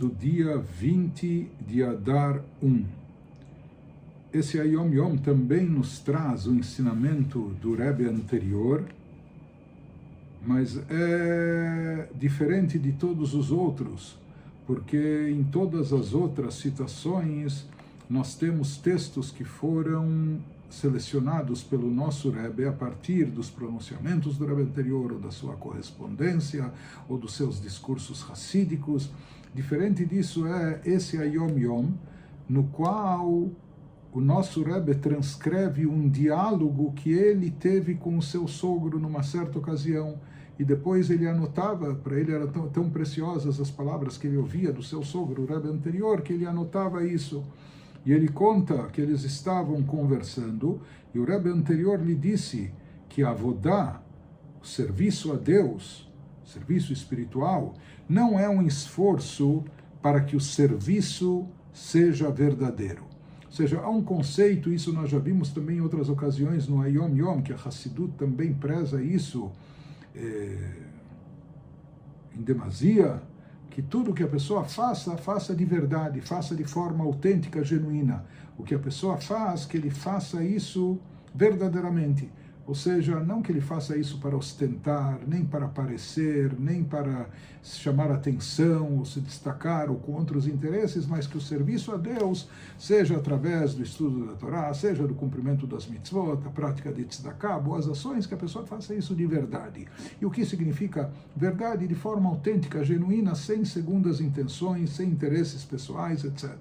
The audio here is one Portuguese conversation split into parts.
do dia 20 de Adar 1. Esse Hayom Yom também nos traz o ensinamento do Rebbe anterior, mas é diferente de todos os outros, porque em todas as outras citações nós temos textos que foram selecionados pelo nosso Rebbe a partir dos pronunciamentos do Rebbe anterior, ou da sua correspondência, ou dos seus discursos racídicos. Diferente disso é esse Hayom Yom, no qual o nosso Rebbe transcreve um diálogo que ele teve com o seu sogro numa certa ocasião, e depois ele anotava, para ele eram tão preciosas as palavras que ele ouvia do seu sogro, o Rebbe anterior, que ele anotava isso. E ele conta que eles estavam conversando, e o Rebbe anterior lhe disse que a Avodá, o serviço a Deus, serviço espiritual, não é um esforço para que o serviço seja verdadeiro. Ou seja, há um conceito, isso nós já vimos também em outras ocasiões no Hayom Yom, que a Hassidut também preza isso em demasia, que tudo que a pessoa faça, faça de verdade, faça de forma autêntica, genuína. O que a pessoa faz, que ele faça isso verdadeiramente. Ou seja, não que ele faça isso para ostentar, nem para aparecer, nem para chamar atenção, ou se destacar, ou com outros interesses, mas que o serviço a Deus seja através do estudo da Torá, seja do cumprimento das mitzvot, a prática de tzedakah, boas ações, que a pessoa faça isso de verdade. E o que significa verdade? De forma autêntica, genuína, sem segundas intenções, sem interesses pessoais, etc.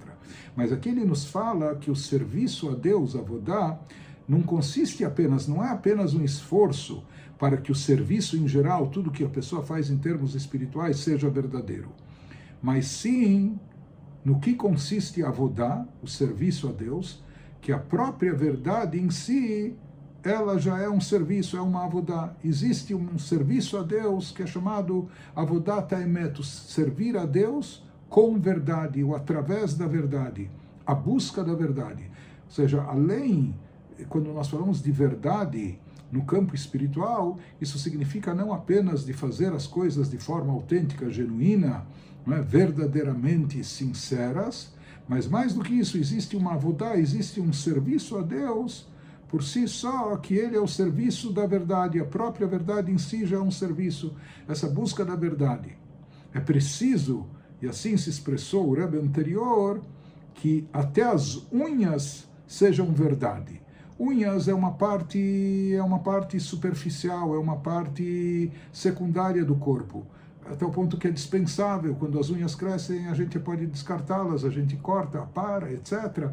Mas aqui ele nos fala que o serviço a Deus, Avodá, não consiste apenas, não é apenas um esforço para que o serviço em geral, tudo que a pessoa faz em termos espirituais, seja verdadeiro. Mas sim, no que consiste a Avodá, o serviço a Deus, que a própria verdade em si, ela já é um serviço, é uma Avodá. Existe um serviço a Deus que é chamado Avodat Haemet, servir a Deus com verdade, ou através da verdade, a busca da verdade. Ou seja, além... Quando nós falamos de verdade no campo espiritual, isso significa não apenas de fazer as coisas de forma autêntica, genuína, não é? Verdadeiramente sinceras, mas mais do que isso, existe uma avodá, existe um serviço a Deus por si só, que ele é o serviço da verdade, a própria verdade em si já é um serviço, essa busca da verdade. É preciso, e assim se expressou o Rebbe anterior, que até as unhas sejam verdade. Unhas é uma parte superficial, é uma parte secundária do corpo, até o ponto que é dispensável. Quando as unhas crescem, a gente pode descartá-las, a gente corta, para, etc.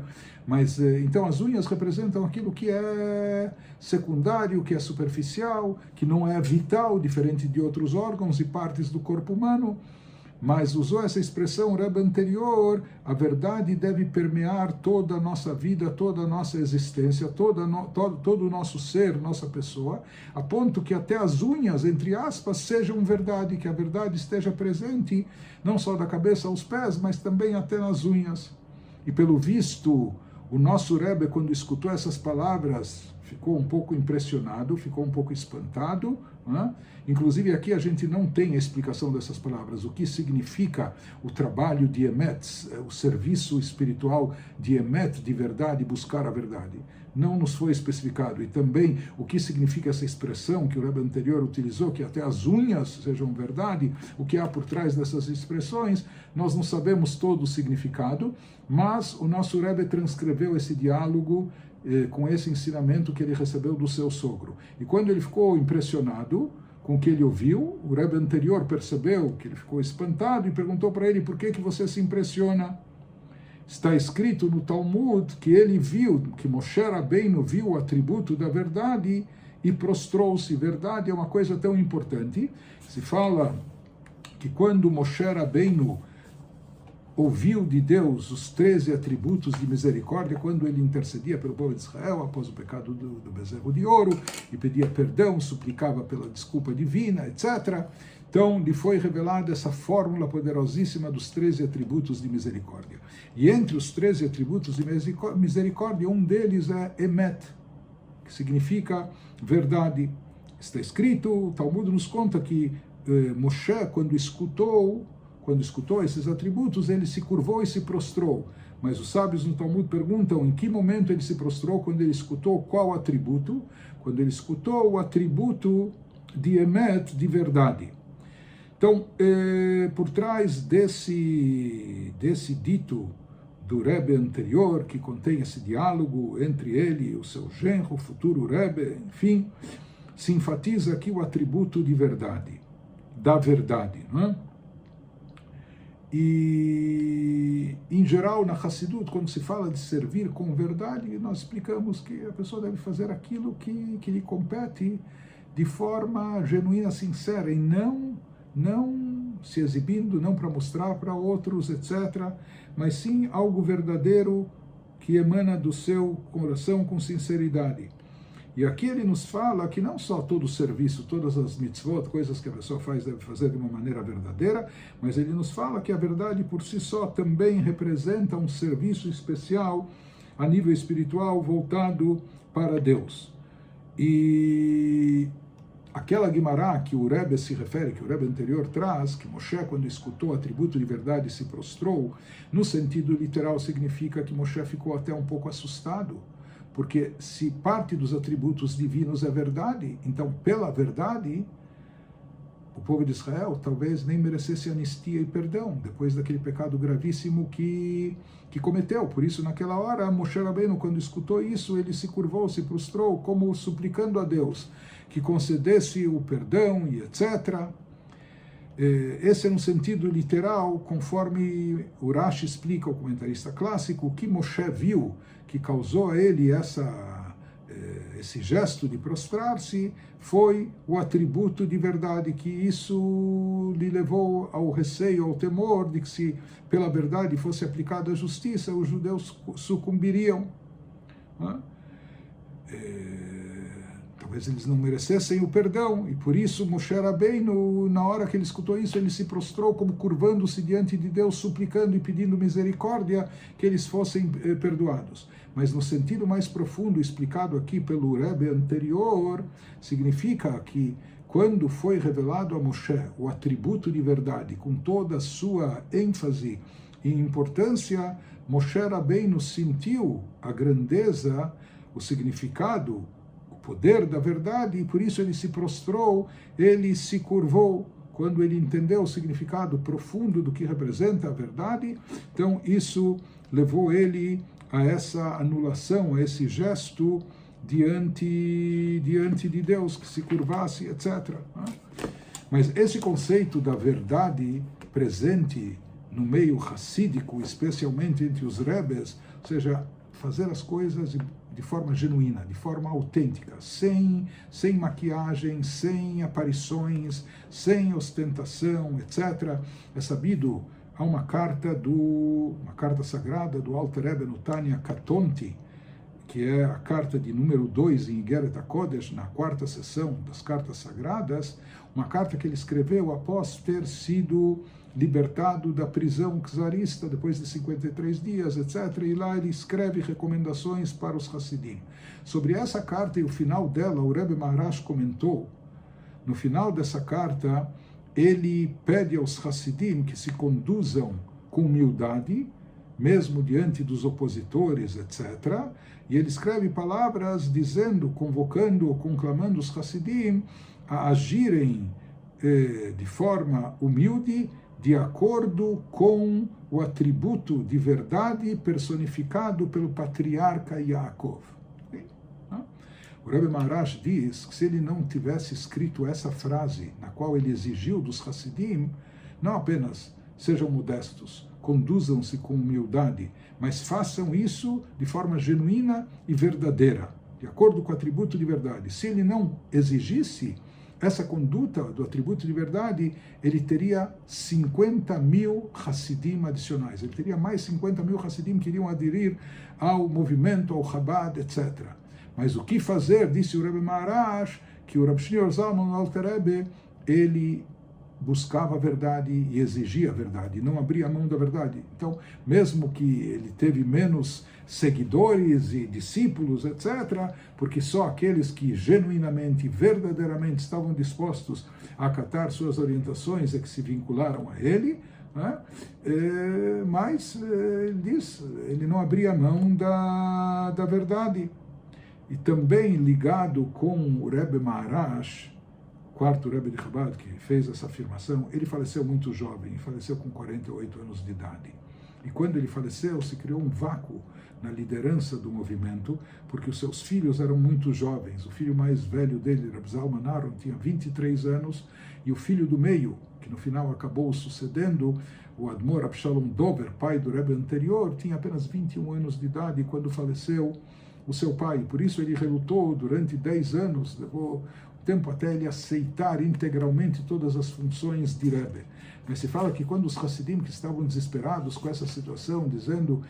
Mas então as unhas representam aquilo que é secundário, que é superficial, que não é vital, diferente de outros órgãos e partes do corpo humano. Mas usou essa expressão, o Rebbe anterior, a verdade deve permear toda a nossa vida, toda a nossa existência, todo o nosso ser, nossa pessoa, a ponto que até as unhas, entre aspas, sejam verdade, que a verdade esteja presente, não só da cabeça aos pés, mas também até nas unhas. E pelo visto, o nosso Rebbe, quando escutou essas palavras, ficou um pouco impressionado, ficou um pouco espantado, né? Inclusive aqui a gente não tem a explicação dessas palavras, o que significa o trabalho de Emet, o serviço espiritual de Emet, de verdade, buscar a verdade. Não nos foi especificado. E também o que significa essa expressão que o Rebbe anterior utilizou, que até as unhas sejam verdade, o que há por trás dessas expressões, nós não sabemos todo o significado, mas o nosso Rebbe transcreveu esse diálogo com esse ensinamento que ele recebeu do seu sogro. E quando ele ficou impressionado com o que ele ouviu, o Rebbe anterior percebeu que ele ficou espantado e perguntou para ele: por que você se impressiona? Está escrito no Talmud que ele viu, que Moshe Rabbeinu viu o atributo da verdade e prostrou-se. Verdade é uma coisa tão importante. Se fala que quando Moshe Rabbeinu ouviu de Deus os 13 atributos de misericórdia, quando ele intercedia pelo povo de Israel após o pecado do bezerro de ouro, e pedia perdão, suplicava pela desculpa divina, etc. Então, lhe foi revelada essa fórmula poderosíssima dos 13 atributos de misericórdia. E entre os 13 atributos de misericórdia, um deles é Emet, que significa verdade. Está escrito, o Talmud nos conta que Moshe, quando quando escutou esses atributos, ele se curvou e se prostrou. Mas os sábios no Talmud perguntam em que momento ele se prostrou, quando ele escutou qual atributo? Quando ele escutou o atributo de Emet, de verdade. Então, por trás desse dito do Rebbe anterior, que contém esse diálogo entre ele e o seu genro, o futuro Rebbe, enfim, se enfatiza aqui o atributo de verdade, da verdade, não é? E, em geral, na Hassidut, quando se fala de servir com verdade, nós explicamos que a pessoa deve fazer aquilo que lhe compete de forma genuína, sincera, e não se exibindo, não para mostrar para outros, etc., mas sim algo verdadeiro que emana do seu coração com sinceridade. E aqui ele nos fala que não só todo o serviço, todas as mitzvot, coisas que a pessoa faz, deve fazer de uma maneira verdadeira, mas ele nos fala que a verdade por si só também representa um serviço especial a nível espiritual voltado para Deus. E aquela Guimará que o Rebbe se refere, que o Rebbe anterior traz, que Moshe, quando escutou o atributo de verdade, se prostrou, no sentido literal significa que Moshe ficou até um pouco assustado, porque se parte dos atributos divinos é verdade, então pela verdade, o povo de Israel talvez nem merecesse anistia e perdão, depois daquele pecado gravíssimo que cometeu. Por isso, naquela hora, Moshe Rabbeinu, quando escutou isso, ele se curvou, se prostrou, como suplicando a Deus que concedesse o perdão e etc. Esse é um sentido literal, conforme o Rashi explica, o comentarista clássico, o que Moshe viu que causou a ele esse gesto de prostrar-se foi o atributo de verdade, que isso lhe levou ao receio, ao temor de que, se pela verdade fosse aplicada a justiça, os judeus sucumbiriam. Talvez eles não merecessem o perdão, e por isso Moshe Rabbeinu, na hora que ele escutou isso, ele se prostrou como curvando-se diante de Deus, suplicando e pedindo misericórdia, que eles fossem perdoados. Mas no sentido mais profundo, explicado aqui pelo Rebbe anterior, significa que quando foi revelado a Moshe o atributo de verdade, com toda a sua ênfase e importância, Moshe Rabbeinu sentiu a grandeza, o significado, poder da verdade, e por isso ele se prostrou, ele se curvou. Quando ele entendeu o significado profundo do que representa a verdade, então isso levou ele a essa anulação, a esse gesto diante de Deus, que se curvasse, etc. Mas esse conceito da verdade presente no meio hassídico, especialmente entre os rebes, ou seja, fazer as coisas de forma genuína, de forma autêntica, sem maquiagem, sem aparições, sem ostentação, etc. É sabido, há uma carta sagrada do Alter Rebbe no Tanya Katonti, que é a carta de número 2 em Igeret HaKodesh, na quarta sessão das cartas sagradas, uma carta que ele escreveu após ter sido libertado da prisão czarista depois de 53 dias, etc. E lá ele escreve recomendações para os Hassidim. Sobre essa carta e o final dela, o Rebbe Maharash comentou, no final dessa carta, ele pede aos Hassidim que se conduzam com humildade, mesmo diante dos opositores, etc. E ele escreve palavras dizendo, convocando ou conclamando os Hassidim a agirem de forma humilde, de acordo com o atributo de verdade personificado pelo patriarca Yaakov. O Rebbe Maharash diz que se ele não tivesse escrito essa frase, na qual ele exigiu dos Hassidim, não apenas sejam modestos, conduzam-se com humildade, mas façam isso de forma genuína e verdadeira, de acordo com o atributo de verdade. Se ele não exigisse essa conduta do atributo de verdade, ele teria 50.000 Hassidim adicionais. Ele teria mais 50.000 Hassidim que iriam aderir ao movimento, ao Chabad, etc. Mas o que fazer, disse o Rebbe Maharash, que o Rav Shneur Zalman Alter Rebbe, ele buscava a verdade e exigia a verdade, não abria a mão da verdade. Então, mesmo que ele teve menos seguidores e discípulos, etc., porque só aqueles que genuinamente, verdadeiramente estavam dispostos a acatar suas orientações é que se vincularam a ele, né? Mas ele diz, ele não abria mão da verdade. E também ligado com o Rebbe Maharash, quarto Rebbe de Chabad, que fez essa afirmação, ele faleceu muito jovem, faleceu com 48 anos de idade. E quando ele faleceu, se criou um vácuo na liderança do movimento, porque os seus filhos eram muito jovens. O filho mais velho dele, Reb Zalman Aron, tinha 23 anos, e o filho do meio, que no final acabou sucedendo, o Admor Abshalom Dover, pai do Rebbe anterior, tinha apenas 21 anos de idade quando faleceu o seu pai. Por isso ele relutou durante 10 anos, levou tempo até ele aceitar integralmente todas as funções de Rebbe. Mas se fala que quando os Hassidim, que estavam desesperados com essa situação, dizendo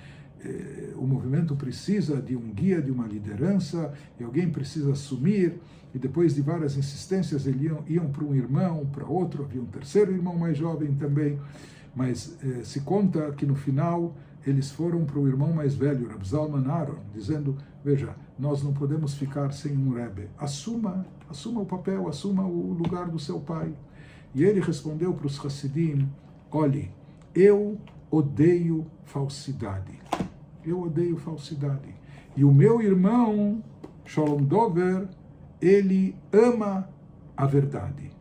o movimento precisa de um guia, de uma liderança, e alguém precisa assumir, e depois de várias insistências eles iam para um irmão, para outro, havia um terceiro irmão mais jovem também, mas se conta que no final eles foram para o irmão mais velho, Reb Zalman Aron, dizendo, veja, nós não podemos ficar sem um Rebbe, assuma o papel, assuma o lugar do seu pai. E ele respondeu para os Hassidim, olhe, eu odeio falsidade. Eu odeio falsidade. E o meu irmão, Shalom Dover, ele ama a verdade.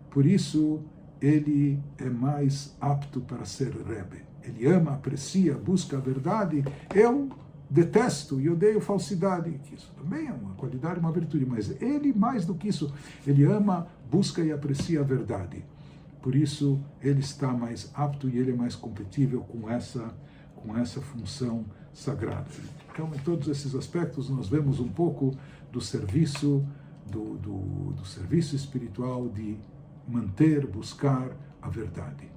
Por isso, ele é mais apto para ser Rebbe. Ele ama, aprecia, busca a verdade. Eu detesto e odeio falsidade. Isso também é uma qualidade, uma virtude. Mas ele, mais do que isso, ele ama, busca e aprecia a verdade. Por isso, ele está mais apto e ele é mais compatível com essa função sagrada. Então, em todos esses aspectos, nós vemos um pouco do serviço, do serviço espiritual de manter, buscar a verdade.